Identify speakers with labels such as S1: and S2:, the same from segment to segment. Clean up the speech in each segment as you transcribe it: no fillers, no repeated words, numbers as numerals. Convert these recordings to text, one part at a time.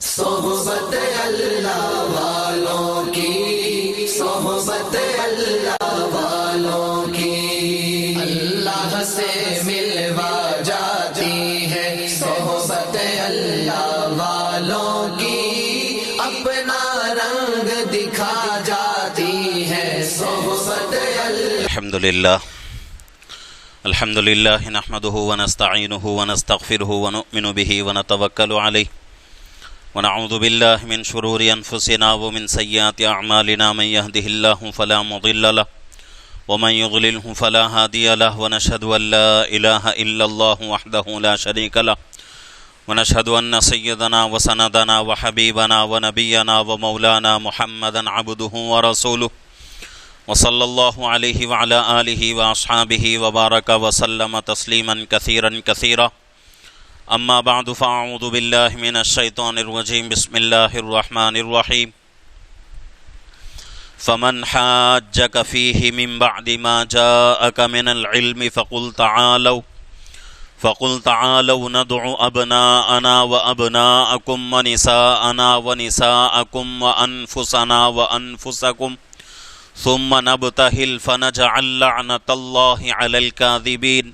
S1: صحبت اللہ والوں کی، صحبت اللہ والوں کی، اللہ سے ملوا جاتی ہے صحبت اللہ والوں کی، اپنا رنگ دکھا جاتی ہے صحبت اللہ۔
S2: الحمد للہ نحمده ونستعینه ونستغفره ونؤمن به ونتوکل علیہ ونعوذ باللہ من شرور انفسنا ومن سیئات اعمالنا، من يهده الله فلا مضل له ومن يضلله فلا هادي له، ونشهد ان لا اله الا الله وحده لا شريك له، ونشهد ان سيدنا وسندنا وحبيبنا ونبينا ومولانا محمدا عبده ورسوله، وصلی اللہ علیہ وعلى آلہ واصحابہ وبارک وسلم تسلیما کثیرا کثیرا، اما بعد فاعوذ باللہ من الشیطان الرجیم، بسم اللہ الرحمن الرحیم۔ فمن حاجک فیہ من بعد ما جاءک من العلم فقل تعالوا ندع ابناءنا وابناءکم ونساءنا ونساءکم وانفسنا وانفسکم ثم نبتهل فنجعل لعنة الله على الكاذبين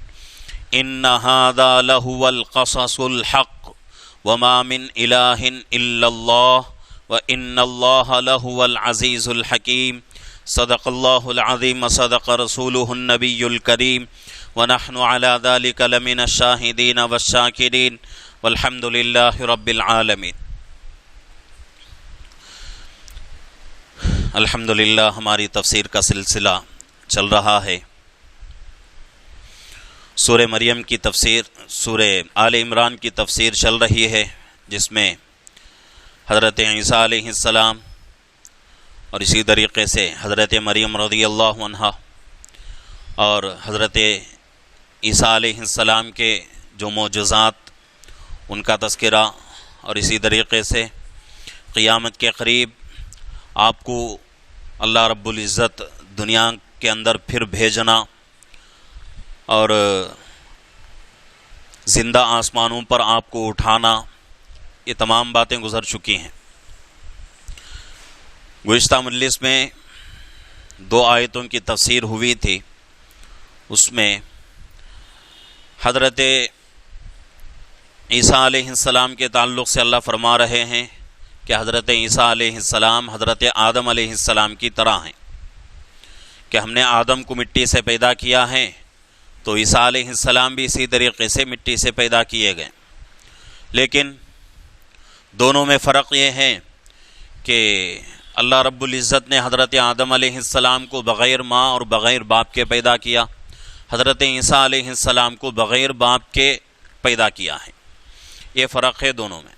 S2: إن هذا لهو القصص الحق وما من إله إلا الله وإن الله لهو العزيز الحكيم، صدق الله العظيم وصدق رسوله النبي الكريم، ونحن على ذلك لمن الشاهدين والشاكرين والحمد لله رب العالمين۔ الحمدللہ ہماری تفسیر کا سلسلہ چل رہا ہے۔ سورہ مریم کی تفسیر، سورہ آل عمران کی تفسیر چل رہی ہے، جس میں حضرت عیسیٰ علیہ السلام اور اسی طریقے سے حضرت مریم رضی اللہ عنہا اور حضرت عیسیٰ علیہ السلام کے جو معجزات ان کا تذکرہ، اور اسی طریقے سے قیامت کے قریب آپ کو اللہ رب العزت دنیا کے اندر پھر بھیجنا اور زندہ آسمانوں پر آپ کو اٹھانا، یہ تمام باتیں گزر چکی ہیں۔ گزشتہ مجلس میں 2 آیتوں کی تفسیر ہوئی تھی، اس میں حضرت عیسیٰ علیہ السلام کے تعلق سے اللہ فرما رہے ہیں کہ حضرت عیسیٰ علیہ السلام حضرت آدم علیہ السلام کی طرح ہیں، کہ ہم نے آدم کو مٹی سے پیدا کیا ہے، تو عیسیٰ علیہ السلام بھی اسی طریقے سے مٹی سے پیدا کیے گئے، لیکن دونوں میں فرق یہ ہے کہ اللہ رب العزت نے حضرت آدم علیہ السلام کو بغیر ماں اور بغیر باپ کے پیدا کیا، حضرت عیسیٰ علیہ السلام کو بغیر باپ کے پیدا کیا ہے، یہ فرق ہے دونوں میں۔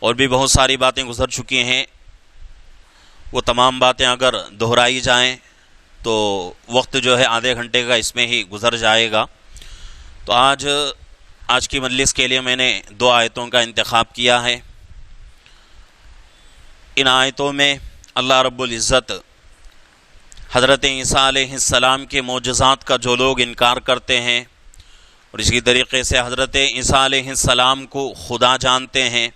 S2: اور بھی بہت ساری باتیں گزر چکی ہیں، وہ تمام باتیں اگر دہرائی جائیں تو وقت جو ہے آدھے گھنٹے کا اس میں ہی گزر جائے گا۔ تو آج کی مجلس کے لیے میں نے 2 آیتوں کا انتخاب کیا ہے۔ ان آیتوں میں اللہ رب العزت حضرت عیسیٰ علیہ السلام کے معجزات کا جو لوگ انکار کرتے ہیں اور اسی طریقے سے حضرت عیسیٰ علیہ السلام کو خدا جانتے ہیں،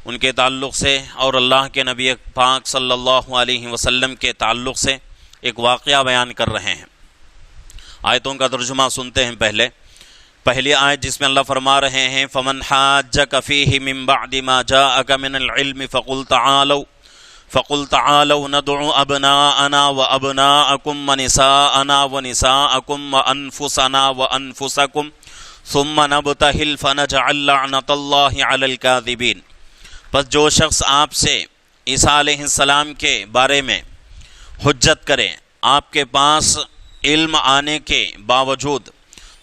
S2: ان کے تعلق سے اور اللہ کے نبی پاک صلی اللہ علیہ وسلم کے تعلق سے ایک واقعہ بیان کر رہے ہیں۔ آیتوں کا ترجمہ سنتے ہیں۔ پہلی آیت جس میں اللہ فرما رہے ہیں فَمَنْ حَاجَّكَ فِيهِ مِن بَعْدِ مَا جَاءَكَ مِنَ الْعِلْمِ فَقُلْ تَعَالَوْا نَدْعُ أَبْنَاءَنَا وَأَبْنَاءَكُمْ وَنِسَاءَنَا وَنِسَاءَكُمْ وَأَنفُسَنَا وَأَنفُسَكُمْ ثُمَّ نَبْتَهِلْ فَنَجْعَلْ لَعْنَةَ اللَّهِ عَلَى الْكَاذِبِينَ۔ پس جو شخص آپ سے عیسیٰ علیہ السلام کے بارے میں حجت کرے، آپ کے پاس علم آنے کے باوجود،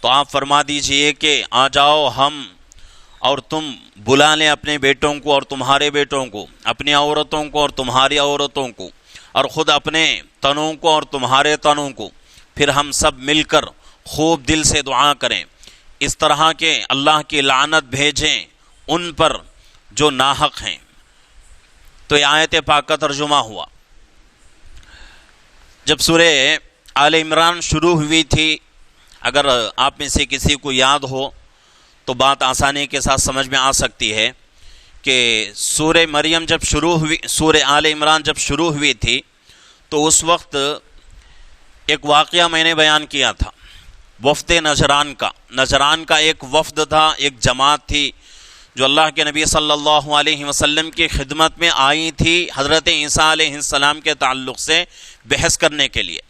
S2: تو آپ فرما دیجئے کہ آ جاؤ ہم اور تم بلا لیں اپنے بیٹوں کو اور تمہارے بیٹوں کو، اپنی عورتوں کو اور تمہاری عورتوں کو، اور خود اپنے تنوں کو اور تمہارے تنوں کو، پھر ہم سب مل کر خوب دل سے دعا کریں، اس طرح کے اللہ کی لعنت بھیجیں ان پر جو ناحق ہیں۔ تو یہ آیت پاک کا ترجمہ ہوا۔ جب سورہ آل عمران شروع ہوئی تھی، اگر آپ میں سے کسی کو یاد ہو تو بات آسانی کے ساتھ سمجھ میں آ سکتی ہے کہ سورہ مریم جب شروع ہوئی، سورہ آل عمران جب شروع ہوئی تھی تو اس وقت ایک واقعہ میں نے بیان کیا تھا وفد نجران کا ایک وفد تھا، ایک جماعت تھی جو اللہ کے نبی صلی اللہ علیہ وسلم کی خدمت میں آئی تھی حضرت عیسیٰ علیہ السلام کے تعلق سے بحث کرنے کے لیے۔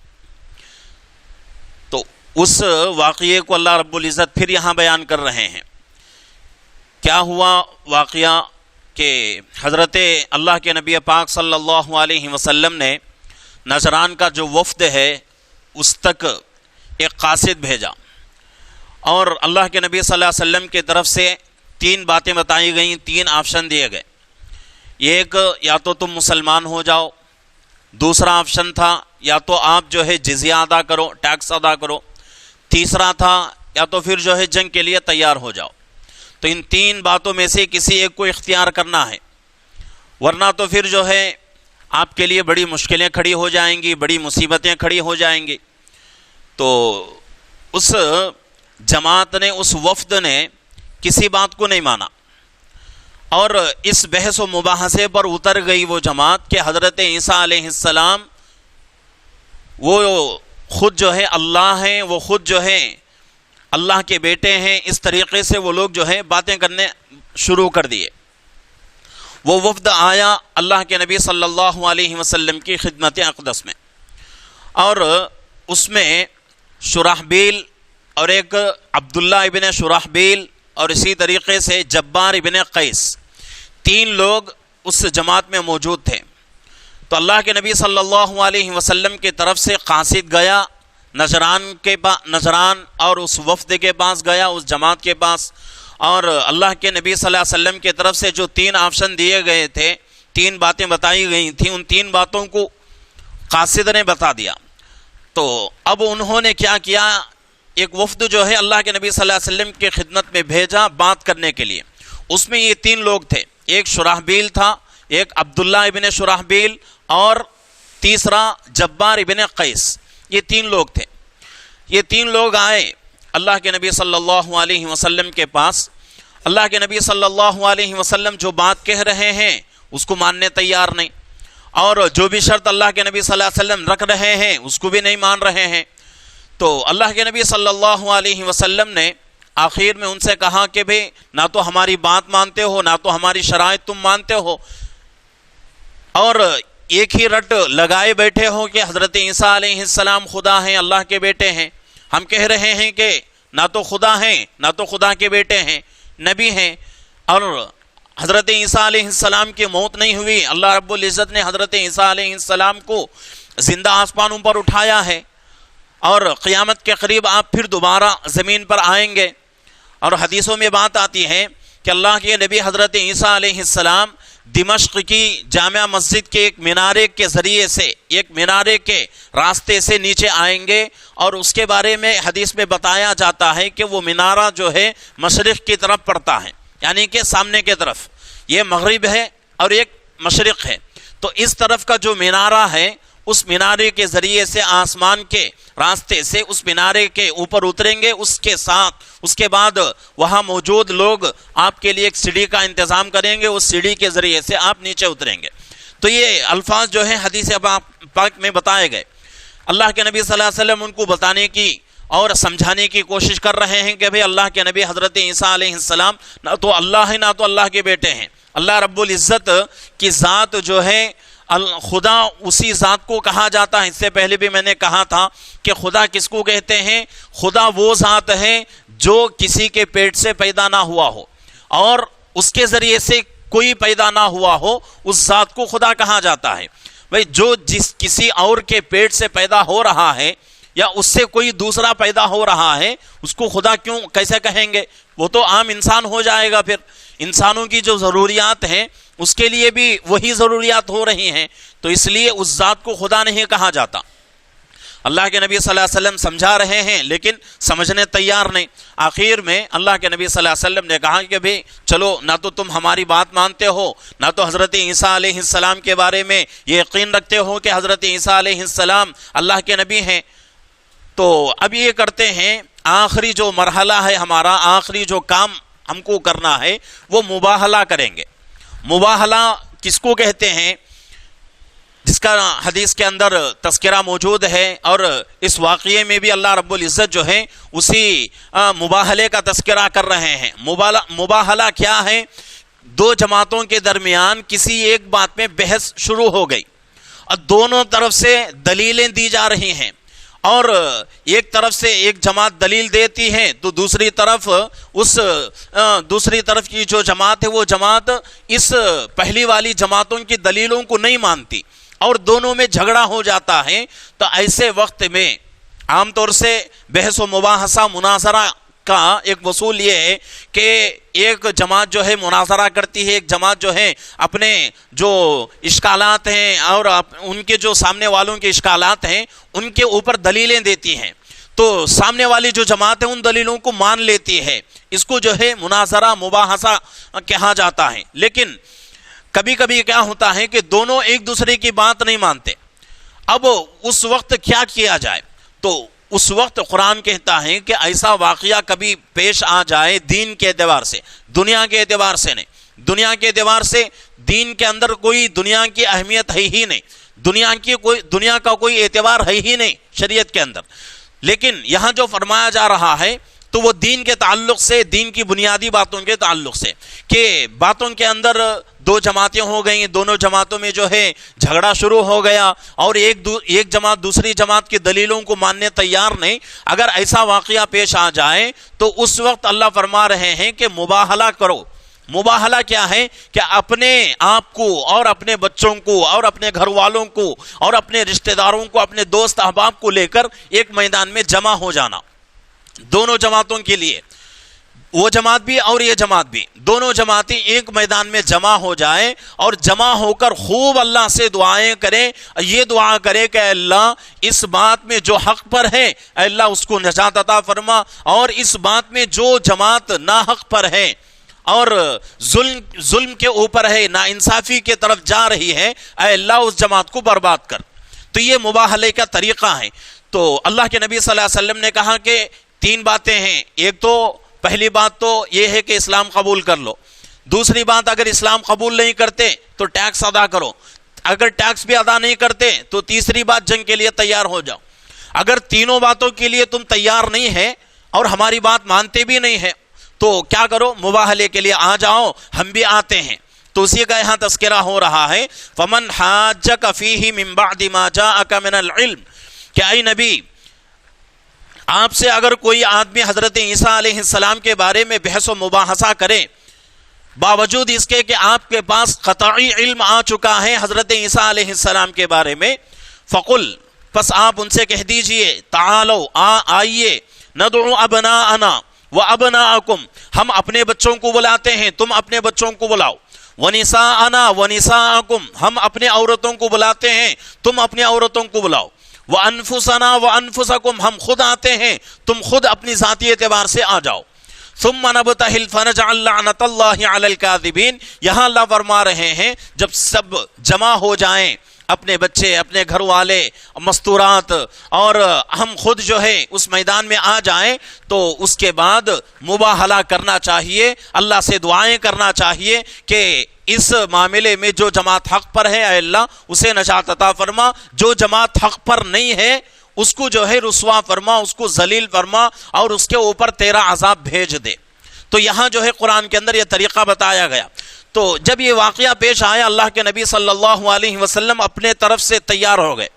S2: تو اس واقعے کو اللہ رب العزت پھر یہاں بیان کر رہے ہیں۔ کیا ہوا واقعہ کہ حضرت اللہ کے نبی پاک صلی اللہ علیہ وسلم نے نجران کا جو وفد ہے اس تک ایک قاصد بھیجا، اور اللہ کے نبی صلی اللہ علیہ وسلم کی طرف سے 3 باتیں بتائی گئیں، 3 آپشن دیے گئے۔ ایک، یا تو تم مسلمان ہو جاؤ، دوسرا آپشن تھا یا تو آپ جو ہے جزیہ ادا کرو، ٹیکس ادا کرو، تیسرا تھا یا تو پھر جو ہے جنگ کے لیے تیار ہو جاؤ۔ تو ان 3 باتوں میں سے کسی ایک کو اختیار کرنا ہے، ورنہ تو پھر جو ہے آپ کے لیے بڑی مشکلیں کھڑی ہو جائیں گی، بڑی مصیبتیں کھڑی ہو جائیں گی۔ تو اس جماعت نے، اس وفد نے کسی بات کو نہیں مانا، اور اس بحث و مباحثے پر اتر گئی وہ جماعت کہ حضرت عیسیٰ علیہ السلام وہ خود جو ہے اللہ ہیں، وہ خود جو ہے اللہ کے بیٹے ہیں، اس طریقے سے وہ لوگ جو ہے باتیں کرنے شروع کر دیے۔ وہ وفد آیا اللہ کے نبی صلی اللہ علیہ وسلم کی خدمت اقدس میں، اور اس میں شرحبیل اور ایک عبداللہ ابن شرحبیل اور اسی طریقے سے جبار ابن قیس، 3 لوگ اس جماعت میں موجود تھے۔ تو اللہ کے نبی صلی اللہ علیہ وسلم کی طرف سے قاصد گیا نجران اور اس وفد کے پاس گیا، اس جماعت کے پاس، اور اللہ کے نبی صلی اللہ علیہ وسلم کی طرف سے جو 3 آپشن دیے گئے تھے، 3 باتیں بتائی گئی تھیں، ان 3 باتوں کو قاصد نے بتا دیا۔ تو اب انہوں نے کیا کیا، ایک وفد جو ہے اللہ کے نبی صلی اللہ علیہ وسلم کی خدمت میں بھیجا بات کرنے کے لیے۔ اس میں یہ 3 لوگ تھے، ایک شرحبیل تھا، ایک عبداللہ ابن شرحبیل، اور تیسرا جبار ابن قیس۔ یہ 3 لوگ تھے۔ یہ 3 لوگ آئے اللہ کے نبی صلی اللہ علیہ وسلم کے پاس۔ اللہ کے نبی صلی اللہ علیہ وسلم جو بات کہہ رہے ہیں اس کو ماننے تیار نہیں، اور جو بھی شرط اللہ کے نبی صلی اللہ علیہ وسلم رکھ رہے ہیں اس کو بھی نہیں مان رہے ہیں۔ تو اللہ کے نبی صلی اللہ علیہ وسلم نے آخر میں ان سے کہا کہ بھئی نہ تو ہماری بات مانتے ہو، نہ تو ہماری شرائط تم مانتے ہو، اور ایک ہی رٹ لگائے بیٹھے ہو کہ حضرت عیسیٰ علیہ السلام خدا ہیں، اللہ کے بیٹے ہیں۔ ہم کہہ رہے ہیں کہ نہ تو خدا ہیں، نہ تو خدا کے بیٹے ہیں، نبی ہیں، اور حضرت عیسیٰ علیہ السلام کی موت نہیں ہوئی، اللہ رب العزت نے حضرت عیسیٰ علیہ السلام کو زندہ آسمانوں پر اٹھایا ہے، اور قیامت کے قریب آپ پھر دوبارہ زمین پر آئیں گے۔ اور حدیثوں میں بات آتی ہے کہ اللہ کے نبی حضرت عیسیٰ علیہ السلام دمشق کی جامع مسجد کے ایک مینارے کے ذریعے سے، ایک مینارے کے راستے سے نیچے آئیں گے، اور اس کے بارے میں حدیث میں بتایا جاتا ہے کہ وہ مینارہ جو ہے مشرق کی طرف پڑتا ہے، یعنی کہ سامنے کی طرف، یہ مغرب ہے اور ایک مشرق ہے۔ تو اس طرف کا جو مینارہ ہے، اس مینارے کے ذریعے سے آسمان کے راستے سے اس مینارے کے اوپر اتریں گے، اس کے بعد وہاں موجود لوگ آپ کے لیے ایک سیڑھی کا انتظام کریں گے، اس سیڑھی کے ذریعے سے آپ نیچے اتریں گے۔ تو یہ الفاظ جو ہیں حدیث پاک میں بتائے گئے۔ اللہ کے نبی صلی اللہ علیہ وسلم ان کو بتانے کی اور سمجھانے کی کوشش کر رہے ہیں کہ بھئی اللہ کے نبی حضرت عیسیٰ علیہ السلام نہ تو اللہ ہے، نہ تو اللہ کے بیٹے ہیں۔ اللہ رب العزت کی ذات جو ہے خدا، اسی ذات کو کہا جاتا ہے۔ اس سے پہلے بھی میں نے کہا تھا کہ خدا کس کو کہتے ہیں؟ خدا وہ ذات ہے جو کسی کے پیٹ سے پیدا نہ ہوا ہو اور اس کے ذریعے سے کوئی پیدا نہ ہوا ہو، اس ذات کو خدا کہا جاتا ہے۔ بھئی جو کسی اور کے پیٹ سے پیدا ہو رہا ہے یا اس سے کوئی دوسرا پیدا ہو رہا ہے، اس کو خدا کیسے کہیں گے؟ وہ تو عام انسان ہو جائے گا۔ پھر انسانوں کی جو ضروریات ہیں اس کے لیے بھی وہی ضروریات ہو رہی ہیں، تو اس لیے اس ذات کو خدا نہیں کہا جاتا۔ اللہ کے نبی صلی اللہ علیہ وسلم سمجھا رہے ہیں لیکن سمجھنے تیار نہیں۔ آخر میں اللہ کے نبی صلی اللہ علیہ وسلم نے کہا کہ بھئی چلو، نہ تو تم ہماری بات مانتے ہو، نہ تو حضرت عیسیٰ علیہ السلام کے بارے میں یہ یقین رکھتے ہو کہ حضرت عیسیٰ علیہ السلام اللہ کے نبی ہیں۔ تو اب یہ کرتے ہیں، آخری جو مرحلہ ہے ہمارا، آخری جو کام ہم کو کرنا ہے وہ مباہلہ کریں گے۔ مباہلہ کس کو کہتے ہیں، جس کا حدیث کے اندر تذکرہ موجود ہے، اور اس واقعے میں بھی اللہ رب العزت جو ہے اسی مباہلے کا تذکرہ کر رہے ہیں۔ مباہلہ کیا ہے؟ دو جماعتوں کے درمیان کسی ایک بات میں بحث شروع ہو گئی اور دونوں طرف سے دلیلیں دی جا رہی ہیں، اور ایک طرف سے ایک جماعت دلیل دیتی ہے تو دوسری طرف کی جو جماعت ہے وہ جماعت اس پہلی والی جماعتوں کی دلیلوں کو نہیں مانتی اور دونوں میں جھگڑا ہو جاتا ہے۔ تو ایسے وقت میں عام طور سے بحث و مباحثہ مناظرہ کا ایک اصول یہ ہے کہ ایک جماعت جو ہے مناظرہ کرتی ہے، ایک جماعت جو ہے اپنے جو اشکالات ہیں اور ان کے جو سامنے والوں کے اشکالات ہیں ان کے اوپر دلیلیں دیتی ہیں، تو سامنے والی جو جماعت ہے ان دلیلوں کو مان لیتی ہے۔ اس کو جو ہے مناظرہ مباحثہ کہا جاتا ہے۔ لیکن کبھی کبھی کیا ہوتا ہے کہ دونوں ایک دوسرے کی بات نہیں مانتے، اب اس وقت کیا کیا جائے؟ تو اس وقت قرآن کہتا ہے کہ ایسا واقعہ کبھی پیش آ جائے دین کے اعتبار سے، دنیا کے اعتبار سے نہیں، دنیا کے اعتبار سے دین کے اندر کوئی دنیا کی اہمیت ہے ہی نہیں، دنیا کا کوئی اعتبار ہے ہی نہیں شریعت کے اندر، لیکن یہاں جو فرمایا جا رہا ہے تو وہ دین کے تعلق سے، دین کی بنیادی باتوں کے تعلق سے، کہ باتوں کے اندر دو جماعتیں ہو گئیں، دونوں جماعتوں میں جو ہے جھگڑا شروع ہو گیا اور ایک جماعت دوسری جماعت کی دلیلوں کو ماننے تیار نہیں، اگر ایسا واقعہ پیش آ جائے تو اس وقت اللہ فرما رہے ہیں کہ مباہلہ کرو۔ مباہلہ کیا ہے؟ کہ اپنے آپ کو اور اپنے بچوں کو اور اپنے گھر والوں کو اور اپنے رشتہ داروں کو، اپنے دوست احباب کو لے کر ایک میدان میں جمع ہو جانا، دونوں جماعتوں کے لیے، وہ جماعت بھی اور یہ جماعت بھی، دونوں جماعتیں ایک میدان میں جمع ہو جائیں اور جمع ہو کر خوب اللہ سے دعائیں کریں، یہ دعا کرے کہ اللہ اس بات میں جو حق پر ہے اے اللہ اس کو نجات عطا فرما، اور اس بات میں جو جماعت ناحق پر ہے اور ظلم کے اوپر ہے، ناانصافی کے طرف جا رہی ہے، اے اللہ اس جماعت کو برباد کر۔ تو یہ مباہلے کا طریقہ ہے۔ تو اللہ کے نبی صلی اللہ علیہ وسلم نے کہا کہ 3 باتیں ہیں، ایک تو پہلی بات تو یہ ہے کہ اسلام قبول کر لو، دوسری بات اگر اسلام قبول نہیں کرتے تو ٹیکس ادا کرو، اگر ٹیکس بھی ادا نہیں کرتے تو تیسری بات جنگ کے لیے تیار ہو جاؤ۔ اگر تینوں باتوں کے لیے تم تیار نہیں ہے اور ہماری بات مانتے بھی نہیں ہے تو کیا کرو؟ مباہلے کے لیے آ جاؤ، ہم بھی آتے ہیں۔ تو اسی کا یہاں تذکرہ ہو رہا ہے، فمن حاجک فیہ من بعد ما جاءک من العلم، کہ اے نبی آپ سے اگر کوئی آدمی حضرت عیسیٰ علیہ السلام کے بارے میں بحث و مباحثہ کرے باوجود اس کے کہ آپ کے پاس قطعی علم آ چکا ہے حضرت عیسیٰ علیہ السلام کے بارے میں، فقل، پس آپ ان سے کہہ دیجئے، تعالو، آئیے، ندعو ابناءنا وابناءکم، ہم اپنے بچوں کو بلاتے ہیں، تم اپنے بچوں کو بلاؤ، ونساءنا ونساءکم، ہم اپنے عورتوں کو بلاتے ہیں، تم اپنی عورتوں کو بلاؤ، وانفسنا وانفسکم، ہم خود آتے ہیں، تم خود اپنی ذاتی اعتبار سے آ جاؤ، ثم نبتہل فنجعل لعنت اللہ علی الکاذبین۔ یہاں اللہ فرما رہے ہیں جب سب جمع ہو جائیں، اپنے بچے، اپنے گھر والے، مستورات، اور ہم خود جو ہے اس میدان میں آ جائیں تو اس کے بعد مباہلہ کرنا چاہیے، اللہ سے دعائیں کرنا چاہیے کہ اس معاملے میں جو جماعت حق پر ہے اے اللہ اسے نجات عطا فرما، جو جماعت حق پر نہیں ہے اس کو جو ہے رسوا فرما، اس کو ذلیل فرما اور اس کے اوپر تیرا عذاب بھیج دے۔ تو یہاں جو ہے قرآن کے اندر یہ طریقہ بتایا گیا۔ تو جب یہ واقعہ پیش آیا، اللہ کے نبی صلی اللہ علیہ وسلم اپنے طرف سے تیار ہو گئے،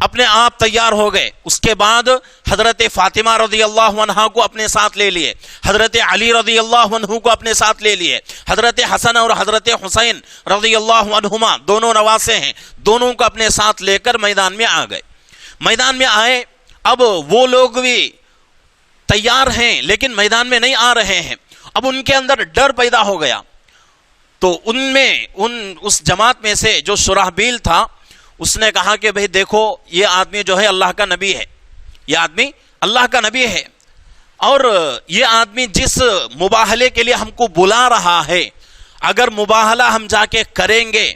S2: اپنے آپ تیار ہو گئے۔ اس کے بعد حضرت فاطمہ رضی اللہ عنہ کو اپنے ساتھ لے لیے، حضرت علی رضی اللہ عنہ کو اپنے ساتھ لے لیے، حضرت حسن اور حضرت حسین رضی اللہ عنہما دونوں نواسے ہیں، دونوں کو اپنے ساتھ لے کر میدان میں آ گئے۔ میدان میں آئے، اب وہ لوگ بھی تیار ہیں لیکن میدان میں نہیں آ رہے ہیں، اب ان کے اندر ڈر پیدا ہو گیا۔ تو اس جماعت میں سے جو شرحبیل تھا اس نے کہا کہ بھئی دیکھو یہ آدمی جو ہے اللہ کا نبی ہے، یہ آدمی اللہ کا نبی ہے، اور یہ آدمی جس مباہلے کے لیے ہم کو بلا رہا ہے، اگر مباہلہ ہم جا کے کریں گے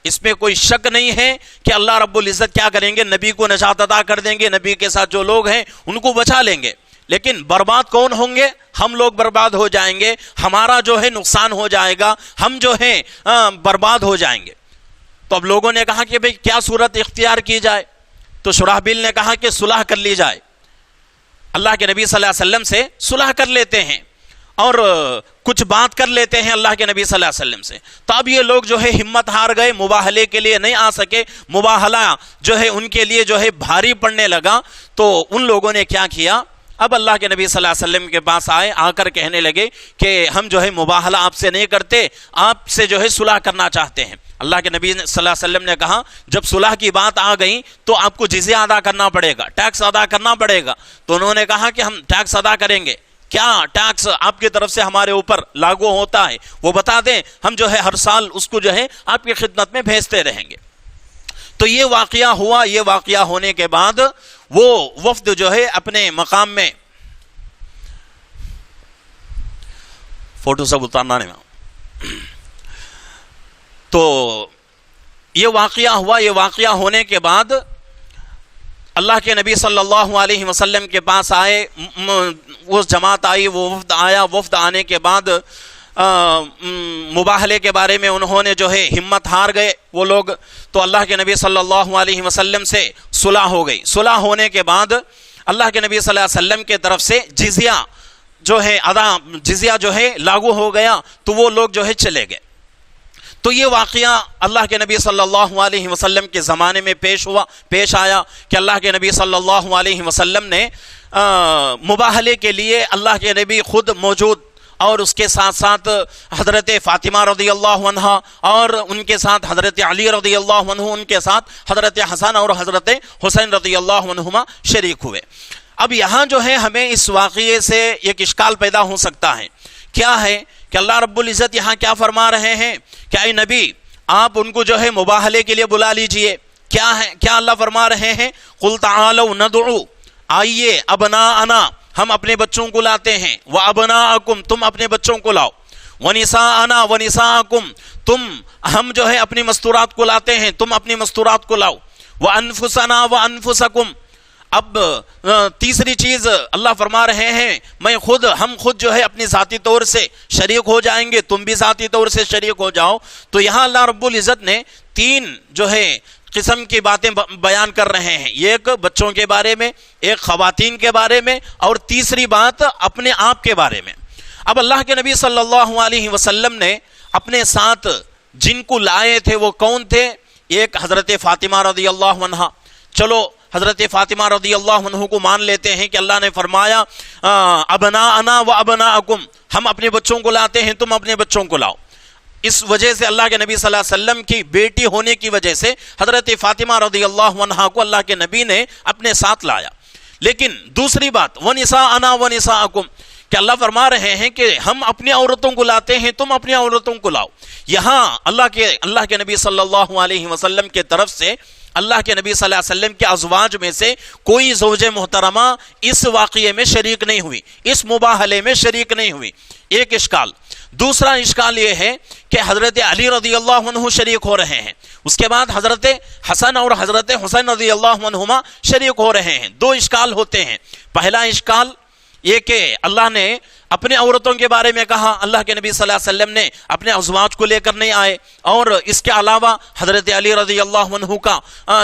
S2: اس میں کوئی شک نہیں ہے کہ اللہ رب العزت کیا کریں گے، نبی کو نجات عطا کر دیں گے، نبی کے ساتھ جو لوگ ہیں ان کو بچا لیں گے۔ لیکن برباد کون ہوں گے؟ ہم لوگ برباد ہو جائیں گے، ہمارا جو ہے نقصان ہو جائے گا، ہم جو ہے برباد ہو جائیں گے۔ تو اب لوگوں نے کہا کہ بھئی کیا صورت اختیار کی جائے؟ تو شرحبیل نے کہا کہ صلح کر لی جائے، اللہ کے نبی صلی اللہ علیہ وسلم سے صلح کر لیتے ہیں اور کچھ بات کر لیتے ہیں اللہ کے نبی صلی اللہ علیہ وسلم سے۔ تو اب یہ لوگ جو ہے ہمت ہار گئے، مباہلے کے لیے نہیں آ سکے، مباہلہ جو ہے ان کے لیے جو ہے بھاری پڑنے لگا۔ تو ان لوگوں نے کیا کیا، اب اللہ کے نبی صلی اللہ علیہ وسلم کے پاس آئے، آ کر کہنے لگے کہ ہم جو ہے مباہلہ آپ سے نہیں کرتے، آپ سے جو ہے صلح کرنا چاہتے ہیں۔ اللہ کے نبی صلی اللہ علیہ وسلم نے کہا جب صلح کی بات آ گئی تو آپ کو جزیہ ادا کرنا پڑے گا، ٹیکس ادا کرنا پڑے گا۔ تو انہوں نے کہا کہ ہم ٹیکس ادا کریں گے، کیا ٹیکس آپ کی طرف سے ہمارے اوپر لاگو ہوتا ہے وہ بتا دیں، ہم جو ہے ہر سال اس کو جو ہے آپ کی خدمت میں بھیجتے رہیں گے۔ تو یہ واقعہ ہوا۔ یہ واقعہ ہونے کے بعد وہ وفد جو ہے اپنے مقام میں، فوٹو سب اتارنا نہیں، تو یہ واقعہ ہوا۔ یہ واقعہ ہونے کے بعد اللہ کے نبی صلی اللہ علیہ وسلم کے پاس آئے، وہ جماعت آئی، وہ وفد آیا۔ وفد آنے کے بعد مباہلے کے بارے میں انہوں نے جو ہے ہمت ہار گئے وہ لوگ۔ تو اللہ کے نبی صلی اللہ علیہ وسلم سے صلح ہو گئی۔ صلح ہونے کے بعد اللہ کے نبی صلی اللہ علیہ وسلم کے طرف سے جزیہ جو ہے جزیہ جو ہے لاگو ہو گیا، تو وہ لوگ جو ہے چلے گئے۔ تو یہ واقعہ اللہ کے نبی صلی اللہ علیہ وسلم کے زمانے میں پیش آیا کہ اللہ کے نبی صلی اللہ علیہ وسلم نے مباہلے کے لیے اللہ کے نبی خود موجود، اور اس کے ساتھ ساتھ حضرت فاطمہ رضی اللہ عنہ، اور ان کے ساتھ حضرت علی رضی اللہ عنہ، ان کے ساتھ حضرت حسن اور حضرت حسین رضی اللہ عنہما شریک ہوئے۔ اب یہاں جو ہے ہمیں اس واقعے سے ایک اشکال پیدا ہو سکتا ہے، کیا ہے کہ اللہ رب العزت یہاں کیا فرما رہے ہیں کہ اے نبی آپ ان کو جو ہے مباہلے کے لیے بلا لیجئے۔ کیا اللہ فرما رہے ہیں؟ قل تعالوا ندعو، آئیے ابناءنا، ہم اپنے بچوں کو لاتے ہیں، وابناءکم، تم اپنے بچوں کو لاؤ، ونساءنا ونساءکم، ہم جو ہے اپنی مستورات کو لاتے ہیں، تم اپنی مستورات کو لاؤ، وانفسنا وانفسکم۔ اب تیسری چیز اللہ فرما رہے ہیں ہم خود جو ہے اپنی ذاتی طور سے شریک ہو جائیں گے، تم بھی ذاتی طور سے شریک ہو جاؤ۔ تو یہاں اللہ رب العزت نے تین جو ہے قسم کی باتیں بیان کر رہے ہیں، ایک بچوں کے بارے میں، ایک خواتین کے بارے میں، اور تیسری بات اپنے آپ کے بارے میں۔ اب اللہ کے نبی صلی اللہ علیہ وسلم نے اپنے ساتھ جن کو لائے تھے وہ کون تھے؟ ایک حضرت فاطمہ رضی اللہ عنہ۔ چلو حضرت فاطمہ رضی اللہ عنہ کو مان لیتے ہیں کہ اللہ نے فرمایا ابناءنا و ابناءکم، ہم اپنے بچوں کو لاتے ہیں، تم اپنے بچوں کو لاؤ۔ اس وجہ سے اللہ کے نبی صلی اللہ علیہ وسلم کی بیٹی ہونے کی وجہ سے حضرت فاطمہ رضی اللہ عنہ کو اللہ کے نبی نے اپنے ساتھ لایا۔ لیکن دوسری بات وَنِسَاءَنَا وَنِسَاءَكُمْ، کہ اللہ فرما رہے ہیں کہ ہم اپنی عورتوں کو لاتے ہیں، تم اپنی عورتوں کو لاؤ۔ یہاں اللہ کے نبی صلی اللہ علیہ وسلم کے طرف سے اللہ کے نبی صلی اللہ علیہ وسلم کے ازواج میں سے کوئی زوج محترمہ اس واقعے میں شریک نہیں ہوئی، اس مباہلے میں شریک نہیں ہوئی۔ ایک اشکال۔ دوسرا اشکال یہ ہے کہ حضرت علی رضی اللہ عنہ شریک ہو رہے ہیں، اس کے بعد حضرت حسن اور حضرت حسین رضی اللہ عنہما شریک ہو رہے ہیں۔ دو اشکال ہوتے ہیں۔ پہلا اشکال یہ کہ اللہ نے اپنے عورتوں کے بارے میں کہا، اللہ کے نبی صلی اللہ علیہ وسلم نے اپنے ازواج کو لے کر نہیں آئے، اور اس کے علاوہ حضرت علی رضی اللہ عنہ کا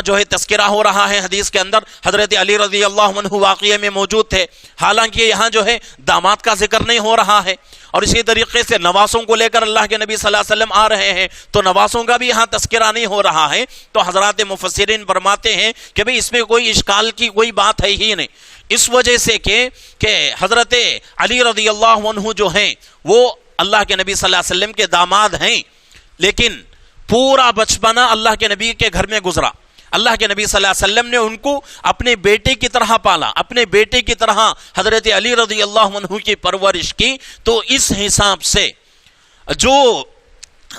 S2: جو ہے تذکرہ ہو رہا ہے حدیث کے اندر، حضرت علی رضی اللہ عنہ واقعے میں موجود تھے، حالانکہ یہاں جو ہے داماد کا ذکر نہیں ہو رہا ہے۔ اور اسی طریقے سے نواسوں کو لے کر اللہ کے نبی صلی اللہ علیہ وسلم آ رہے ہیں، تو نواسوں کا بھی یہاں تذکرہ نہیں ہو رہا ہے۔ تو حضرات مفسرین فرماتے ہیں کہ بھئی اس میں کوئی اشکال کی کوئی بات ہے ہی نہیں، اس وجہ سے کہ حضرت علی رضی اللہ عنہ جو ہیں وہ اللہ کے نبی صلی اللہ علیہ وسلم کے داماد ہیں، لیکن پورا بچپنا اللہ کے نبی کے گھر میں گزرا۔ اللہ کے نبی صلی اللہ علیہ وسلم نے ان کو اپنے بیٹے کی طرح پالا، اپنے بیٹے کی طرح حضرت علی رضی اللہ عنہ کی پرورش کی۔ تو اس حساب سے جو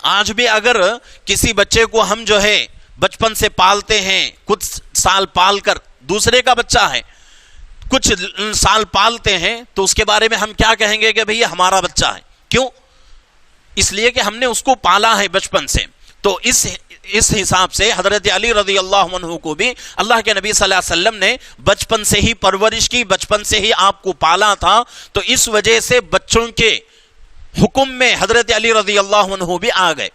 S2: آج بھی اگر کسی بچے کو ہم جو ہے بچپن سے پالتے ہیں، کچھ سال پال کر دوسرے کا بچہ ہے، کچھ سال پالتے ہیں، تو اس کے بارے میں ہم کیا کہیں گے کہ بھئی ہمارا بچہ ہے۔ کیوں؟ اس لیے کہ ہم نے اس کو پالا ہے بچپن سے۔ تو اس حساب سے حضرت علی رضی اللہ عنہ کو بھی اللہ کے نبی صلی اللہ علیہ وسلم نے بچپن سے ہی پرورش کی، بچپن سے ہی آپ کو پالا تھا، تو اس وجہ سے بچوں کے حکم میں حضرت علی رضی اللہ عنہ بھی آ گئے۔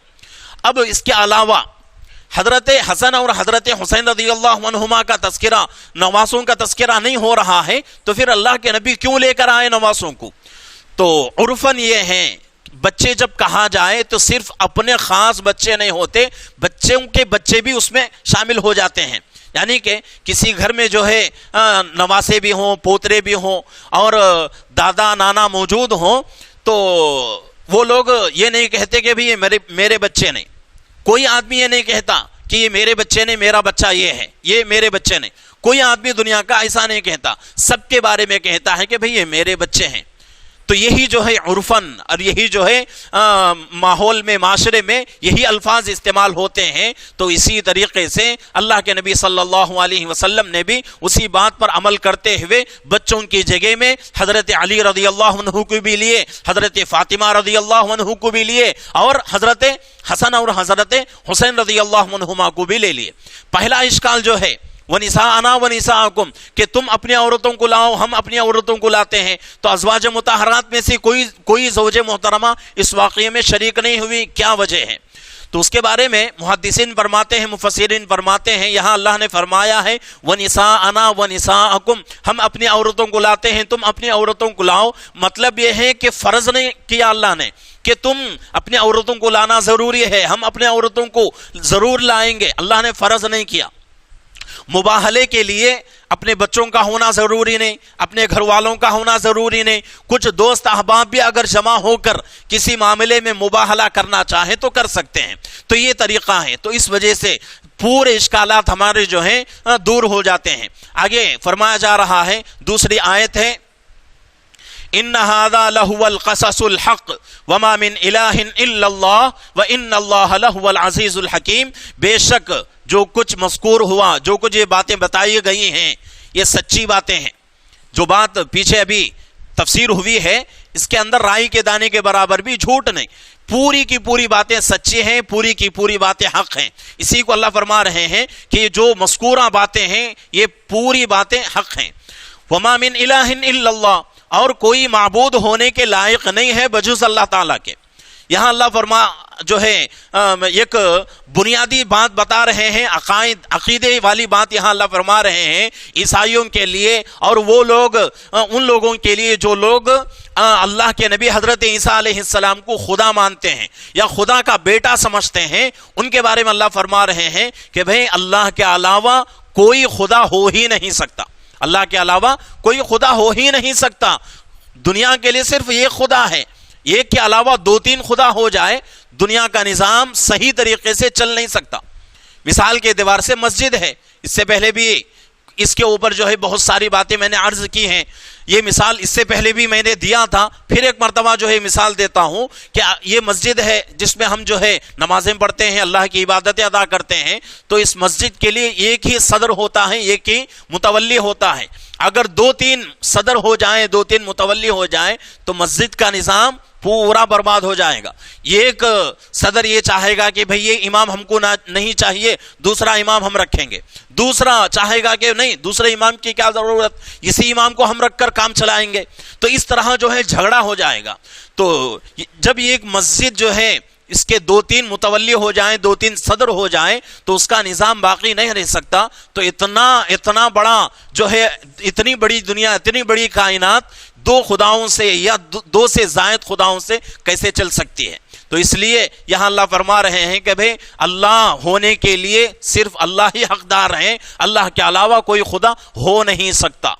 S2: اب اس کے علاوہ حضرت حسن اور حضرت حسین رضی اللہ عنہما کا تذکرہ، نواسوں کا تذکرہ نہیں ہو رہا ہے، تو پھر اللہ کے نبی کیوں لے کر آئے نواسوں کو؟ تو عرفاً یہ ہے، بچے جب کہا جائے تو صرف اپنے خاص بچے نہیں ہوتے، بچوں کے بچے بھی اس میں شامل ہو جاتے ہیں۔ یعنی کہ کسی گھر میں جو ہے نواسے بھی ہوں، پوترے بھی ہوں، اور دادا نانا موجود ہوں، تو وہ لوگ یہ نہیں کہتے کہ بھی یہ میرے بچے نہیں، کوئی آدمی یہ نہیں کہتا کہ یہ میرے بچے نے، میرا بچہ یہ ہے، یہ میرے بچے نے، کوئی آدمی دنیا کا ایسا نہیں کہتا، سب کے بارے میں کہتا ہے کہ بھئی یہ میرے بچے ہیں۔ تو یہی جو ہے عرفاً اور یہی جو ہے ماحول میں، معاشرے میں یہی الفاظ استعمال ہوتے ہیں۔ تو اسی طریقے سے اللہ کے نبی صلی اللہ علیہ وسلم نے بھی اسی بات پر عمل کرتے ہوئے بچوں کی جگہ میں حضرت علی رضی اللہ عنہ کو بھی لیے، حضرت فاطمہ رضی اللہ عنہ کو بھی لیے، اور حضرت حسن اور حضرت حسین رضی اللہ عنہما کو بھی لے لیے۔ پہلا اشکال جو ہے وَنِسَاءَنَا وَنِسَاءَكُمْ، کہ تم اپنی عورتوں کو لاؤ، ہم اپنی عورتوں کو لاتے ہیں، تو ازواج مطہرات میں سے کوئی زوج محترمہ اس واقعے میں شریک نہیں ہوئی، کیا وجہ ہے؟ تو اس کے بارے میں محدثین فرماتے ہیں، مفسرین فرماتے ہیں، یہاں اللہ نے فرمایا ہے وَنِسَاءَنَا وَنِسَاءَكُمْ، ہم اپنی عورتوں کو لاتے ہیں، تم اپنی عورتوں کو لاؤ۔ مطلب یہ ہے کہ فرض نہیں کیا اللہ نے کہ تم اپنی عورتوں کو لانا ضروری ہے، ہم اپنے عورتوں کو ضرور لائیں گے، اللہ نے فرض نہیں کیا۔ مباہلے کے لیے اپنے بچوں کا ہونا ضروری نہیں، اپنے گھر والوں کا ہونا ضروری نہیں، کچھ دوست احباب بھی اگر جمع ہو کر کسی معاملے میں مباہلہ کرنا چاہیں تو کر سکتے ہیں۔ تو یہ طریقہ ہے، تو اس وجہ سے پورے اشکالات ہمارے جو ہیں دور ہو جاتے ہیں۔ آگے فرمایا جا رہا ہے، دوسری آیت ہے ان هذا لهو القصص الحق وما من اله الا الله وان الله لهو العزيز الحكيم، بے شک جو کچھ مذکور ہوا، جو کچھ یہ باتیں بتائی گئی ہیں، یہ سچی باتیں ہیں۔ جو بات پیچھے ابھی تفسیر ہوئی ہے، اس کے اندر رائی کے دانے کے برابر بھی جھوٹ نہیں، پوری کی پوری باتیں سچی ہیں، پوری کی پوری باتیں حق ہیں۔ اسی کو اللہ فرما رہے ہیں کہ جو مذکورہ باتیں ہیں یہ پوری باتیں حق ہیں۔ وما من الہ الا اللہ، اور کوئی معبود ہونے کے لائق نہیں ہے بجز اللہ تعالیٰ کے۔ یہاں اللہ فرما جو ہے ایک بنیادی بات بتا رہے ہیں، عقیدے والی بات یہاں اللہ فرما رہے ہیں عیسائیوں کے لیے، اور وہ لوگ ان لوگوں کے لیے جو لوگ اللہ کے نبی حضرت عیسیٰ علیہ السلام کو خدا مانتے ہیں یا خدا کا بیٹا سمجھتے ہیں، ان کے بارے میں اللہ فرما رہے ہیں کہ بھئی اللہ کے علاوہ کوئی خدا ہو ہی نہیں سکتا، اللہ کے علاوہ کوئی خدا ہو ہی نہیں سکتا۔ دنیا کے لیے صرف ایک خدا ہے، ایک کے علاوہ دو تین خدا ہو جائے دنیا کا نظام صحیح طریقے سے چل نہیں سکتا۔ مثال کے اعتبار سے مسجد ہے، اس سے پہلے بھی اس کے اوپر جو ہے بہت ساری باتیں میں نے عرض کی ہیں، یہ مثال اس سے پہلے بھی میں نے دیا تھا، پھر ایک مرتبہ جو ہے مثال دیتا ہوں کہ یہ مسجد ہے جس میں ہم جو ہے نمازیں پڑھتے ہیں، اللہ کی عبادتیں ادا کرتے ہیں، تو اس مسجد کے لیے ایک ہی صدر ہوتا ہے، ایک ہی متولی ہوتا ہے۔ اگر دو تین صدر ہو جائیں، دو تین متولی ہو جائیں، تو مسجد کا نظام پورا برباد ہو جائے گا۔ ایک صدر یہ چاہے گا کہ بھئی یہ امام ہم کو نہیں چاہیے، دوسرا امام ہم رکھیں گے، دوسرا چاہے گا کہ نہیں دوسرے امام کی کیا ضرورت، اسی امام کو ہم رکھ کر کام چلائیں گے، تو اس طرح جو ہے جھگڑا ہو جائے گا۔ تو جب ایک مسجد جو ہے اس کے دو تین متولی ہو جائیں، دو تین صدر ہو جائیں، تو اس کا نظام باقی نہیں رہ سکتا۔ تو اتنا بڑا جو ہے، اتنی بڑی دنیا، اتنی بڑی کائنات دو خداؤں سے یا دو سے زائد خداؤں سے کیسے چل سکتی ہے؟ تو اس لیے یہاں اللہ فرما رہے ہیں کہ بھئی اللہ ہونے کے لیے صرف اللہ ہی حقدار ہیں، اللہ کے علاوہ کوئی خدا ہو نہیں سکتا۔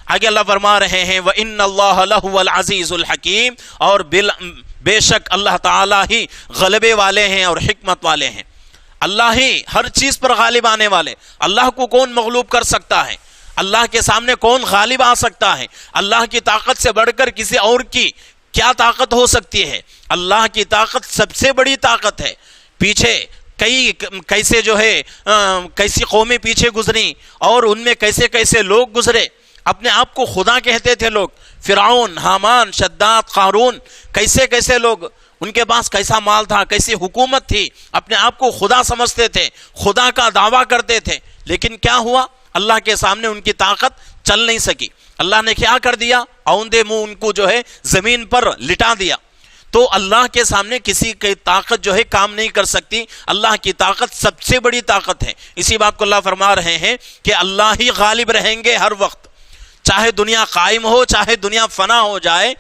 S2: آگے اللہ فرما رہے ہیں وَإِنَّ اللَّهَ لَهُوَ الْعَزِيزُ الْحَكِيمُ، اور بے شک اللہ تعالیٰ ہی غلبے والے ہیں اور حکمت والے ہیں۔ اللہ ہی ہر چیز پر غالب آنے والے، اللہ کو کون مغلوب کر سکتا ہے؟ اللہ کے سامنے کون غالب آ سکتا ہے؟ اللہ کی طاقت سے بڑھ کر کسی اور کی کیا طاقت ہو سکتی ہے؟ اللہ کی طاقت سب سے بڑی طاقت ہے۔ پیچھے کیسے جو ہے کیسی قومیں پیچھے گزری، اور ان میں کیسے کیسے لوگ گزرے، اپنے آپ کو خدا کہتے تھے لوگ، فرعون، حامان، شداد، قارون، کیسے کیسے لوگ، ان کے پاس کیسا مال تھا، کیسی حکومت تھی، اپنے آپ کو خدا سمجھتے تھے، خدا کا دعویٰ کرتے تھے، لیکن کیا ہوا؟ اللہ کے سامنے ان کی طاقت چل نہیں سکی۔ اللہ نے کیا کر دیا؟ اوندے منہ ان کو جو ہے زمین پر لٹا دیا۔ تو اللہ کے سامنے کسی کی طاقت جو ہے کام نہیں کر سکتی، اللہ کی طاقت سب سے بڑی طاقت ہے۔ اسی بات کو اللہ فرما رہے ہیں کہ اللہ ہی غالب رہیں گے ہر وقت، چاہے دنیا قائم ہو، چاہے دنیا فنا ہو جائے،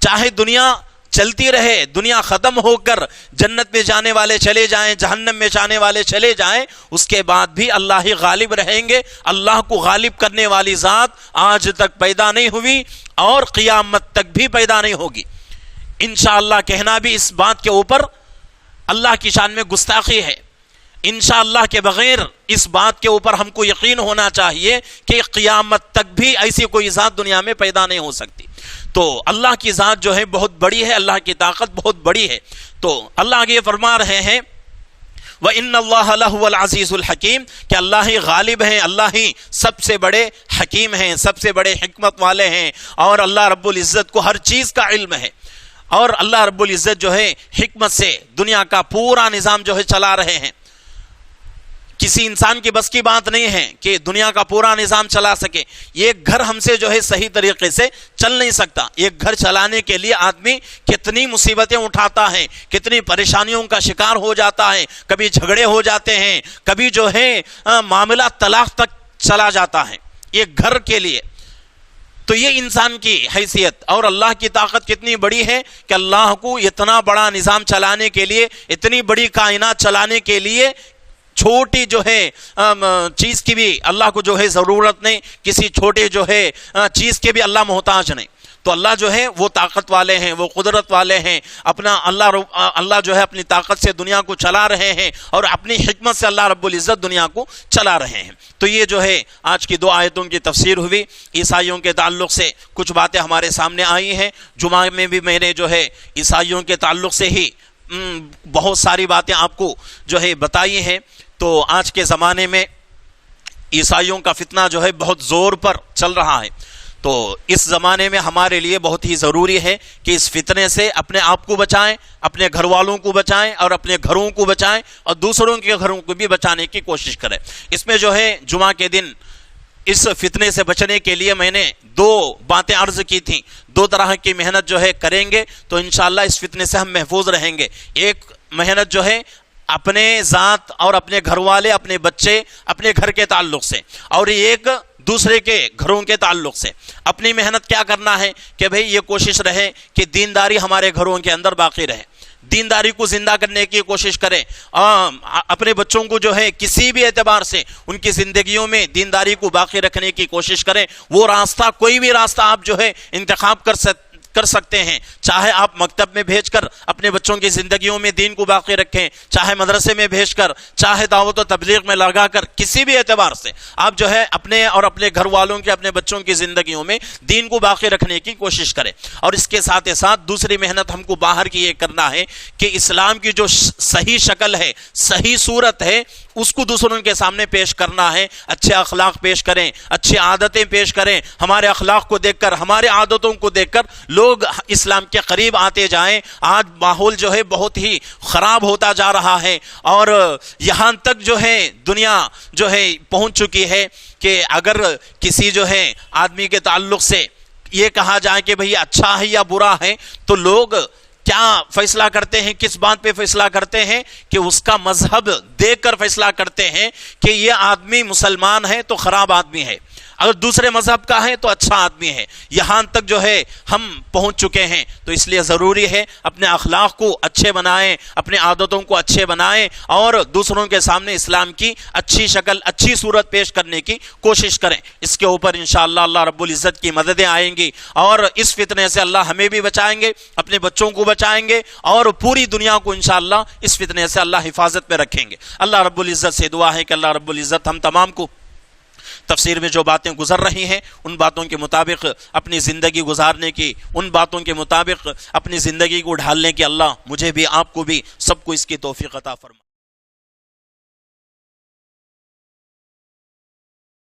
S2: چاہے دنیا چلتی رہے، دنیا ختم ہو کر جنت میں جانے والے چلے جائیں، جہنم میں جانے والے چلے جائیں، اس کے بعد بھی اللہ ہی غالب رہیں گے۔ اللہ کو غالب کرنے والی ذات آج تک پیدا نہیں ہوئی اور قیامت تک بھی پیدا نہیں ہوگی۔ انشاءاللہ کہنا بھی اس بات کے اوپر اللہ کی شان میں گستاخی ہے۔ انشاءاللہ کے بغیر اس بات کے اوپر ہم کو یقین ہونا چاہیے کہ قیامت تک بھی ایسی کوئی ذات دنیا میں پیدا نہیں ہو سکتی۔ تو اللہ کی ذات جو ہے بہت بڑی ہے، اللہ کی طاقت بہت بڑی ہے۔ تو اللہ آگے فرما رہے ہیں وَإِنَّ اللَّهَ لَهُوَ الْعَزِيزُ الْحَكِيمُ کہ اللہ ہی غالب ہیں، اللہ ہی سب سے بڑے حکیم ہیں، سب سے بڑے حکمت والے ہیں، اور اللہ رب العزت کو ہر چیز کا علم ہے، اور اللہ رب العزت جو ہے حکمت سے دنیا کا پورا نظام جو ہے چلا رہے ہیں۔ کسی انسان کی بس کی بات نہیں ہے کہ دنیا کا پورا نظام چلا سکے۔ ایک گھر ہم سے جو ہے صحیح طریقے سے چل نہیں سکتا۔ ایک گھر چلانے کے لیے آدمی کتنی مصیبتیں اٹھاتا ہے، کتنی پریشانیوں کا شکار ہو جاتا ہے، کبھی جھگڑے ہو جاتے ہیں، کبھی جو ہے معاملہ طلاق تک چلا جاتا ہے ایک گھر کے لیے۔ تو یہ انسان کی حیثیت اور اللہ کی طاقت کتنی بڑی ہے کہ اللہ کو اتنا بڑا نظام چلانے کے لیے، اتنی بڑی کائنات چلانے کے لیے چھوٹی جو ہے چیز کی بھی اللہ کو جو ہے ضرورت نہیں، کسی چھوٹے جو ہے چیز کے بھی اللہ محتاج نہیں۔ تو اللہ جو ہے وہ طاقت والے ہیں، وہ قدرت والے ہیں، اپنا اللہ جو ہے اپنی طاقت سے دنیا کو چلا رہے ہیں، اور اپنی حکمت سے اللہ رب العزت دنیا کو چلا رہے ہیں۔ تو یہ جو ہے آج کی 2 آیتوں کی تفسیر ہوئی۔ عیسائیوں کے تعلق سے کچھ باتیں ہمارے سامنے آئی ہیں۔ جمعہ میں بھی میں نے جو ہے عیسائیوں کے تعلق سے ہی بہت ساری باتیں آپ کو جو ہے بتائی ہیں۔ تو آج کے زمانے میں عیسائیوں کا فتنہ جو ہے بہت زور پر چل رہا ہے۔ تو اس زمانے میں ہمارے لیے بہت ہی ضروری ہے کہ اس فتنے سے اپنے آپ کو بچائیں، اپنے گھر والوں کو بچائیں، اور اپنے گھروں کو بچائیں، اور دوسروں کے گھروں کو بھی بچانے کی کوشش کریں۔ اس میں جو ہے جمعہ کے دن اس فتنے سے بچنے کے لیے میں نے 2 باتیں عرض کی تھیں۔ 2 طرح کی محنت جو ہے کریں گے تو انشاءاللہ اس فتنے سے ہم محفوظ رہیں گے۔ ایک محنت جو ہے اپنے ذات اور اپنے گھر والے، اپنے بچے، اپنے گھر کے تعلق سے، اور ایک دوسرے کے گھروں کے تعلق سے۔ اپنی محنت کیا کرنا ہے کہ بھئی یہ کوشش رہے کہ دینداری ہمارے گھروں کے اندر باقی رہے، دینداری کو زندہ کرنے کی کوشش کریں، اپنے بچوں کو جو ہے کسی بھی اعتبار سے ان کی زندگیوں میں دینداری کو باقی رکھنے کی کوشش کریں۔ وہ راستہ، کوئی بھی راستہ آپ جو ہے انتخاب کر سکتے ہیں، چاہے آپ مکتب میں بھیج کر اپنے بچوں کی زندگیوں میں دین کو باقی رکھیں، چاہے مدرسے میں بھیج کر، چاہے دعوت و تبلیغ میں لگا کر، کسی بھی اعتبار سے آپ جو ہے اپنے اور اپنے گھر والوں کے، اپنے بچوں کی زندگیوں میں دین کو باقی رکھنے کی کوشش کریں۔ اور اس کے ساتھ ساتھ دوسری محنت ہم کو باہر کی یہ کرنا ہے کہ اسلام کی جو صحیح شکل ہے، صحیح صورت ہے، اس کو دوسروں کے سامنے پیش کرنا ہے۔ اچھے اخلاق پیش کریں، اچھی عادتیں پیش کریں۔ ہمارے اخلاق کو دیکھ کر، ہمارے عادتوں کو دیکھ کر لوگ اسلام کے قریب آتے جائیں۔ آج ماحول جو ہے بہت ہی خراب ہوتا جا رہا ہے، اور یہاں تک جو ہے دنیا جو ہے پہنچ چکی ہے کہ اگر کسی جو ہے آدمی کے تعلق سے یہ کہا جائے کہ بھئی اچھا ہے یا برا ہے، تو لوگ کیا فیصلہ کرتے ہیں، کس بات پہ فیصلہ کرتے ہیں کہ اس کا مذہب دیکھ کر فیصلہ کرتے ہیں کہ یہ آدمی مسلمان ہے تو خراب آدمی ہے، اگر دوسرے مذہب کا ہے تو اچھا آدمی ہے۔ یہاں تک جو ہے ہم پہنچ چکے ہیں۔ تو اس لیے ضروری ہے اپنے اخلاق کو اچھے بنائیں، اپنے عادتوں کو اچھے بنائیں، اور دوسروں کے سامنے اسلام کی اچھی شکل، اچھی صورت پیش کرنے کی کوشش کریں۔ اس کے اوپر انشاءاللہ اللہ رب العزت کی مددیں آئیں گی، اور اس فتنے سے اللہ ہمیں بھی بچائیں گے، اپنے بچوں کو بچائیں گے، اور پوری دنیا کو انشاءاللہ اس فتنے سے اللہ حفاظت میں رکھیں گے۔ اللہ رب العزت سے دعا ہے کہ اللہ رب العزت ہم تمام کو تفسیر میں جو باتیں گزر رہی ہیں ان باتوں کے مطابق اپنی زندگی گزارنے کی، ان باتوں کے مطابق اپنی زندگی کو ڈھالنے کی اللہ مجھے بھی، آپ کو بھی، سب کو اس کی توفیق عطا فرمائے۔